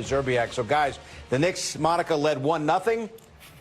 Zerbiak. So, guys, the Knicks, Monica led 1-0,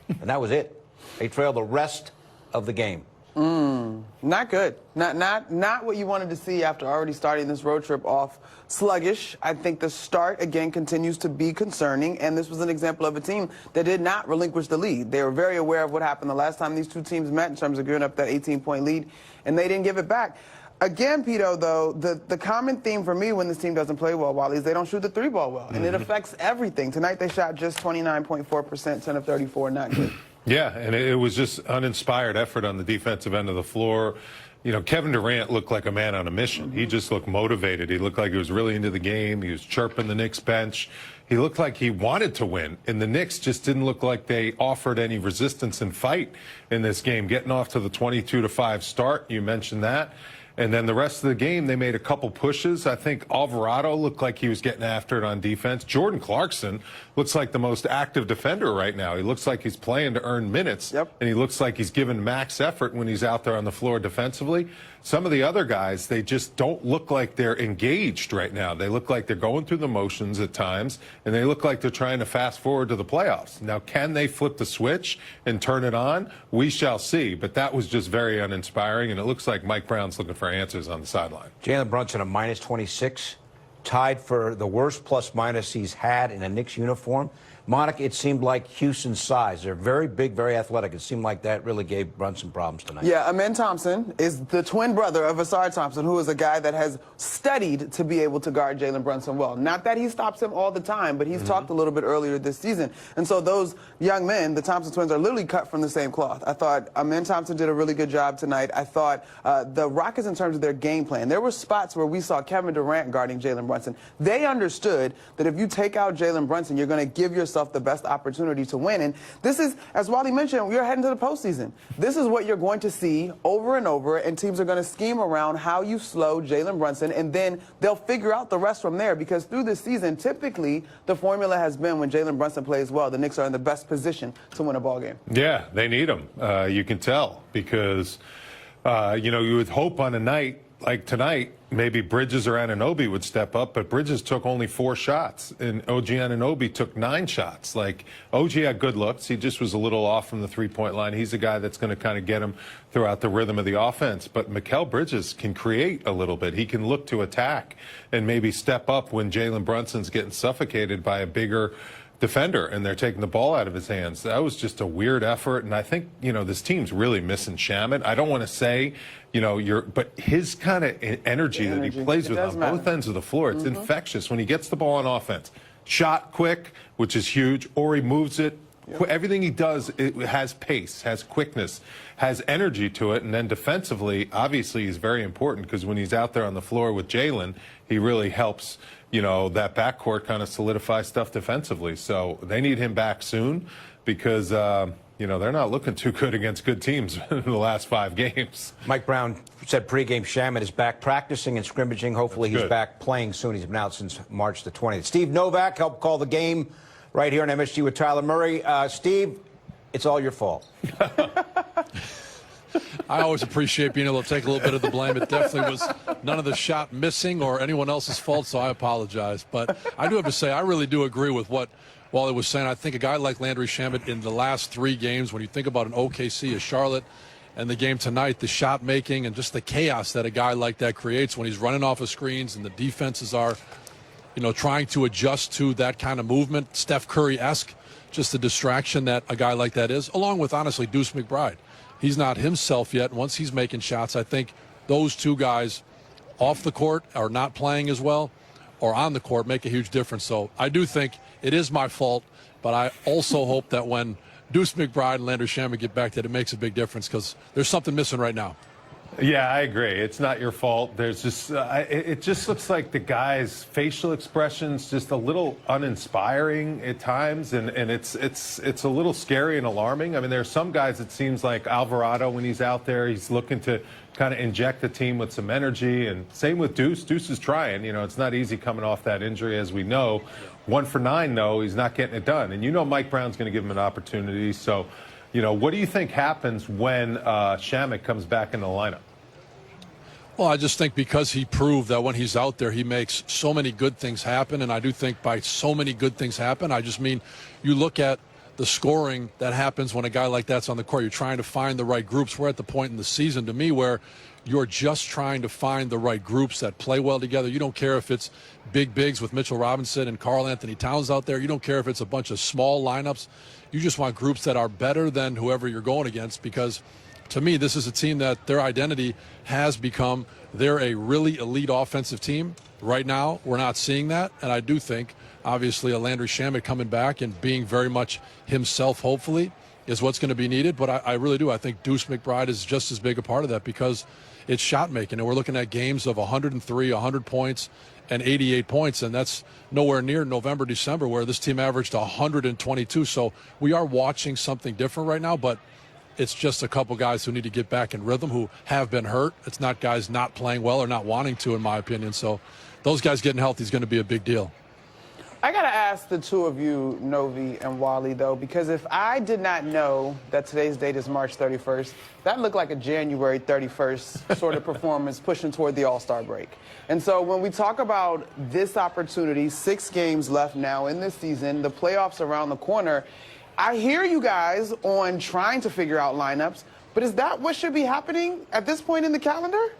and that was it. They trailed the rest of the game. Not good. Not what you wanted to see after already starting this road trip off sluggish. I think the start, again, continues to be concerning, and this was an example of a team that did not relinquish the lead. They were very aware of what happened the last time these two teams met in terms of giving up that 18-point lead, and they didn't give it back. Again, Pito, though, the common theme for me when this team doesn't play well, Wally, is they don't shoot the three-ball well, and it affects everything. Tonight they shot just 29.4%, 10 of 34, not good. Yeah, and it was just uninspired effort on the defensive end of the floor. You know, Kevin Durant looked like a man on a mission. He just looked motivated. He looked like he was really into the game. He was chirping the Knicks bench. He looked like he wanted to win. And the Knicks just didn't look like they offered any resistance and fight in this game. Getting off to the 22-5 start, you mentioned that. And then the rest of the game, they made a couple pushes. I think Alvarado looked like he was getting after it on defense. Jordan Clarkson looks like the most active defender right now. He looks like he's playing to earn minutes. Yep. And he looks like he's giving max effort when he's out there on the floor defensively. Some of the other guys, they just don't look like they're engaged right now. They look like they're going through the motions at times, and they look like they're trying to fast forward to the playoffs. Now, can they flip the switch and turn it on? We shall see. But that was just very uninspiring, and it looks like Mike Brown's looking for answers on the sideline. Jalen Brunson, a -26, tied for the worst plus-minus he's had in a Knicks uniform. Monica, it seemed like Houston's size. They're very big, very athletic. It seemed like that really gave Brunson problems tonight. Yeah, Amen Thompson is the twin brother of Asar Thompson, who is a guy that has studied to be able to guard Jalen Brunson well. Not that he stops him all the time, but he's talked a little bit earlier this season. And so those young men, the Thompson twins, are literally cut from the same cloth. I thought Amen Thompson did a really good job tonight. I thought the Rockets, in terms of their game plan, there were spots where we saw Kevin Durant guarding Jalen Brunson. They understood that if you take out Jalen Brunson, you're going to give yourself the best opportunity to win. And this is, as Wally mentioned, we're heading to the postseason. This is what you're going to see over and over, and teams are going to scheme around how you slow Jalen Brunson, and then they'll figure out the rest from there, because through this season, typically, the formula has been when Jalen Brunson plays well, the Knicks are in the best position to win a ball game. Yeah, they need him. You can tell, because, you know, you would hope on a night like tonight, maybe Bridges or Anunoby would step up, but Bridges took only 4 shots, and OG Anunoby took 9 shots. Like, OG had good looks. He just was a little off from the three-point line. He's a guy that's going to kind of get him throughout the rhythm of the offense. But Mikal Bridges can create a little bit. He can look to attack and maybe step up when Jalen Brunson's getting suffocated by a bigger defender and they're taking the ball out of his hands. That was just a weird effort, and I think, you know, this team's really missing Shamet. I don't want to say, you know, but his kind of energy that he plays with on both ends of the floor, it's infectious when he gets the ball on offense. Shot quick, which is huge, or he moves it. Everything he does, it has pace, has quickness, has energy to it, and then defensively, obviously, he's very important, because when he's out there on the floor with Jalen, he really helps, you know, that backcourt kind of solidify stuff defensively. So they need him back soon, because, you know, they're not looking too good against good teams in the last 5 games. Mike Brown said pregame Shamet is back practicing and scrimmaging. Hopefully he's back playing soon. He's been out since March the 20th. Steve Novak helped call the game right here on MSG with Tyler Murray. Steve, it's all your fault. I always appreciate being able to take a little bit of the blame. It definitely was none of the shot missing or anyone else's fault, so I apologize. But I do have to say, I really do agree with what Wally was saying. I think a guy like Landry Shamet in the last 3 games, when you think about an OKC, a Charlotte, and the game tonight, the shot making and just the chaos that a guy like that creates when he's running off of screens and the defenses are, you know, trying to adjust to that kind of movement, Steph Curry-esque, just the distraction that a guy like that is, along with, honestly, Deuce McBride. He's not himself yet. Once he's making shots, I think those 2 guys off the court are not playing as well, or on the court make a huge difference. So I do think it is my fault, but I also hope that when Deuce McBride and Landry Shamet get back, that it makes a big difference, because there's something missing right now. Yeah, I agree. It's not your fault. There's just it just looks like the guy's facial expressions just a little uninspiring at times, and it's a little scary and alarming. I mean, there are some guys, it seems like Alvarado, when he's out there, he's looking to kind of inject the team with some energy, and same with Deuce. Deuce is trying. You know, it's not easy coming off that injury, as we know. 1 for 9, though, he's not getting it done. And you know Mike Brown's going to give him an opportunity. So, you know, what do you think happens when Shamet comes back in the lineup? Well, I just think because he proved that when he's out there, he makes so many good things happen. And I do think by so many good things happen, I just mean you look at the scoring that happens when a guy like that's on the court. You're trying to find the right groups. We're at the point in the season, to me, where you're just trying to find the right groups that play well together. You don't care if it's big bigs with Mitchell Robinson and Karl Anthony Towns out there. You don't care if it's a bunch of small lineups. You just want groups that are better than whoever you're going against, because to me, this is a team that their identity has become they're a really elite offensive team. Right now, we're not seeing that, and I do think, obviously, a Landry Shamet coming back and being very much himself, hopefully, is what's going to be needed. But I really do. I think Deuce McBride is just as big a part of that because it's shot making, and we're looking at games of 103, 100 points, and 88 points, and that's nowhere near November, December, where this team averaged 122. So we are watching something different right now, but it's just a couple guys who need to get back in rhythm who have been hurt. It's not guys not playing well or not wanting to, in my opinion. So those guys getting healthy is going to be a big deal. I got to ask the two of you, Novi and Wally, though, because if I did not know that today's date is March 31st, that looked like a January 31st sort of performance pushing toward the All-Star break. And so when we talk about this opportunity, 6 games left now in this season, the playoffs around the corner, I hear you guys on trying to figure out lineups, but is that what should be happening at this point in the calendar?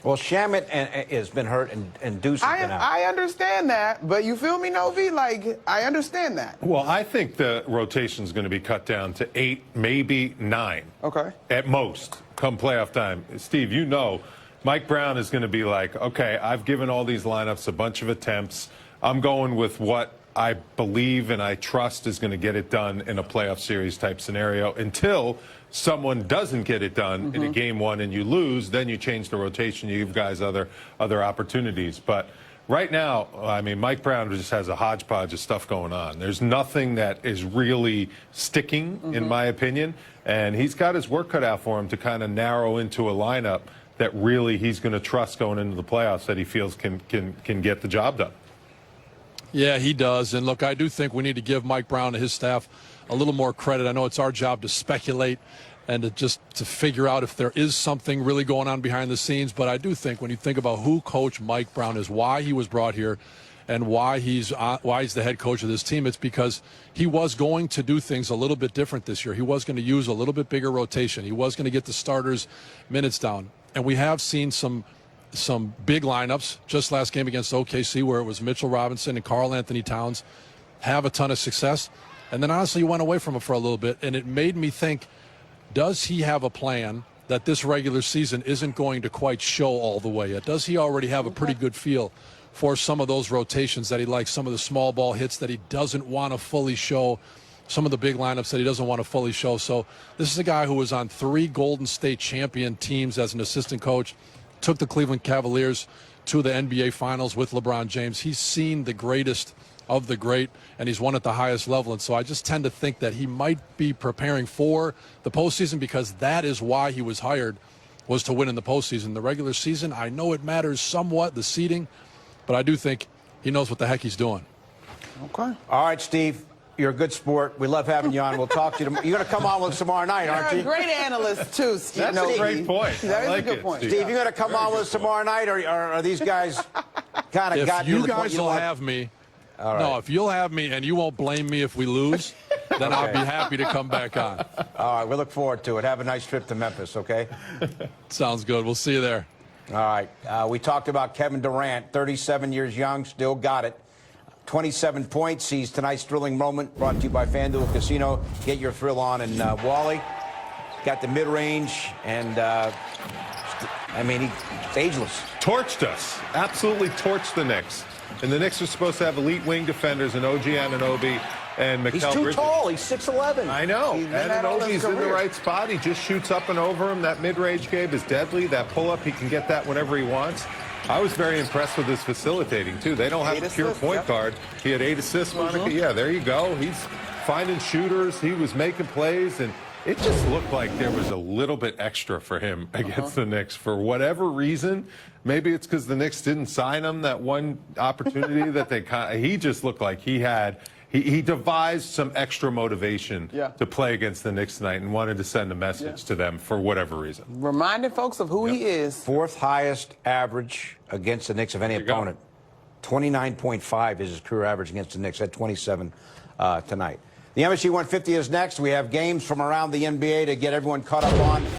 Well, Shamet has been hurt and Deuce has been out. I understand that, but you feel me, Novi? Like, I understand that. Well, I think the rotation is going to be cut down to 8, maybe 9. Okay. At most, come playoff time. Steve, you know, Mike Brown is going to be like, okay, I've given all these lineups a bunch of attempts. I'm going with what I believe and I trust is going to get it done in a playoff series type scenario until someone doesn't get it done in a game one and you lose. Then you change the rotation. You give guys other opportunities. But right now, I mean, Mike Brown just has a hodgepodge of stuff going on. There's nothing that is really sticking, in my opinion. And he's got his work cut out for him to kind of narrow into a lineup that really he's going to trust going into the playoffs that he feels can get the job done. Yeah, he does. And look, I do think we need to give Mike Brown and his staff a little more credit. I know it's our job to speculate and to figure out if there is something really going on behind the scenes. But I do think when you think about who Coach Mike Brown is, why he was brought here, and why he's the head coach of this team, it's because he was going to do things a little bit different this year. He was going to use a little bit bigger rotation. He was going to get the starters' minutes down. And we have seen some big lineups, just last game against OKC, where it was Mitchell Robinson and Karl Anthony Towns, have a ton of success. And then honestly, you went away from it for a little bit, and it made me think, does he have a plan that this regular season isn't going to quite show all the way yet? Does he already have a pretty good feel for some of those rotations that he likes, some of the small ball hits that he doesn't want to fully show, some of the big lineups that he doesn't want to fully show? So this is a guy who was on 3 Golden State champion teams as an assistant coach, took the Cleveland Cavaliers to the NBA Finals with LeBron James. He's seen the greatest of the great, and he's won at the highest level. And so I just tend to think that he might be preparing for the postseason, because that is why he was hired, was to win in the postseason. The regular season, I know it matters somewhat, the seeding, but I do think he knows what the heck he's doing. Okay. All right, Steve. You're a good sport. We love having you on. We'll talk to you tomorrow. You're going to come on with us tomorrow night, aren't you? You're a great analyst, too, Steve. That's a great point. That is like a good point. Steve, you're going to come on with us tomorrow night, or are these guys kind of got If you guys will have me, no, if you'll have me and you won't blame me if we lose, then I'll be happy to come back on. All right, we look forward to it. Have a nice trip to Memphis, okay? Sounds good. We'll see you there. All right. We talked about Kevin Durant, 37 years young, still got it. 27 points. Sees tonight's thrilling moment, brought to you by FanDuel Casino. Get your thrill on. And Wally got the mid-range, and I mean, he's ageless. Torched us. Absolutely torched the Knicks. And the Knicks are supposed to have elite wing defenders in OG Anunoby and Mikal He's too Bridges. tall. He's 6'11". I know. He's been that all his Anunoby's in the career. right spot. He just shoots up and over him. That mid-range game is deadly. That pull-up, he can get that whenever he wants. I was very impressed with his facilitating, too. They don't have a pure point guard. He had 8 assists, Monica. Yeah, there you go. He's finding shooters. He was making plays, and it just looked like there was a little bit extra for him against the Knicks. For whatever reason, maybe it's because the Knicks didn't sign him that one opportunity that he just looked like he had he devised some extra motivation Yeah. to play against the Knicks tonight and wanted to send a message to them for whatever reason. Reminding folks of who he is. Fourth highest average against the Knicks of any There you go. opponent. 29.5 is his career average against the Knicks at 27 tonight. The MSG 150 is next. We have games from around the NBA to get everyone caught up on.